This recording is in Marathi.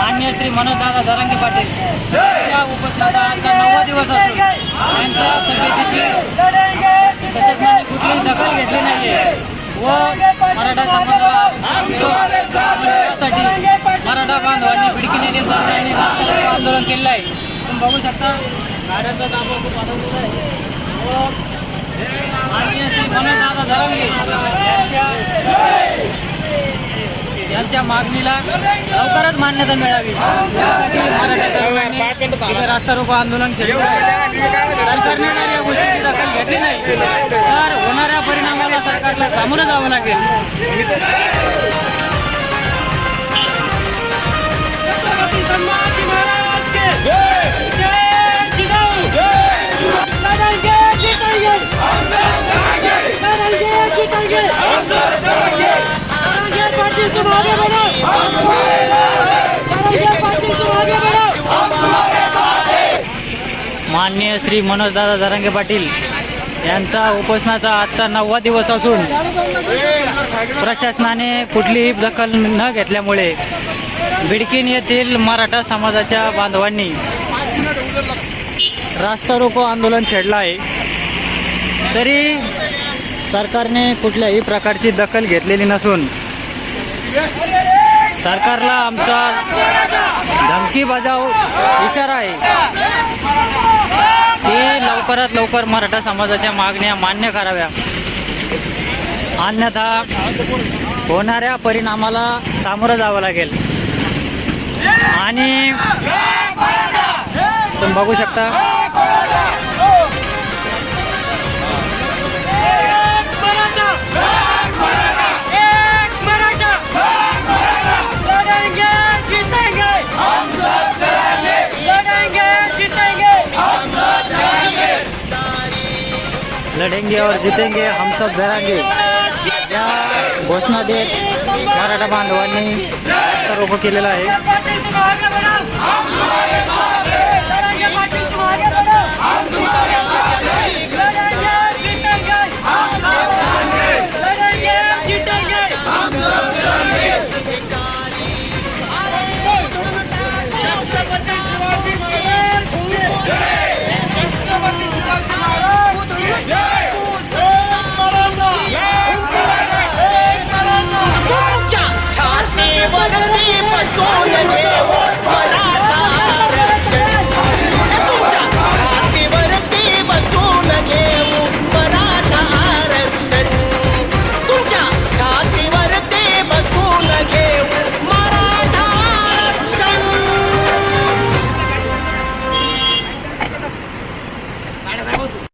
माननीय श्री मनोजदादा जरांगे पाटील या उपोषणाचा आजचा 9वा दिवस असून त्यांच्या तब्येतीची प्रशासनाने कुठलीही दखल घेतली नाहीये व मराठा समाजासाठी मराठा बांधवांनी बिडकीने यांनी आंदोलन केलेलं आहे. तुम्ही बघू शकता गाड्यांचा दाबा खूप वाढवलेला आहे व माननीय श्री मनोजदादा जरांगे यांच्या मागणीला लवकरच मान्यता मिळावी मराठा रास्ता रोको आंदोलन केले. सरकारने जर या गोष्टीची दखल घेतली नाही तर होणाऱ्या परिणामाला सरकारला सामोरं जावं लागेल. माननीय श्री मनोजदादा जरांगे पाटील यांचा उपोषणाचा आजचा 9वा दिवस असून प्रशासनाने कुठलीही दखल न घेतल्यामुळे बिडकीन येथील मराठा समाजाच्या बांधवांनी रास्ता रोको आंदोलन छेडलं आहे. तरी सरकारने कुठल्याही प्रकारची दखल घेतलेली नसून सरकारला आमचा धमकी बजाव इशारा आहे की लवकरात लवकर मराठा समाजाच्या मागण्या मान्य कराव्या अन्यथा होणाऱ्या परिणामाला सामोरं जावं लागेल. आणि तुम्ही बघू शकता लढेंगे और जीतेंगे हम सब डरांगे या घोषणा देत मराठा बांधवांनी रास्ता रोको केलेला आहे.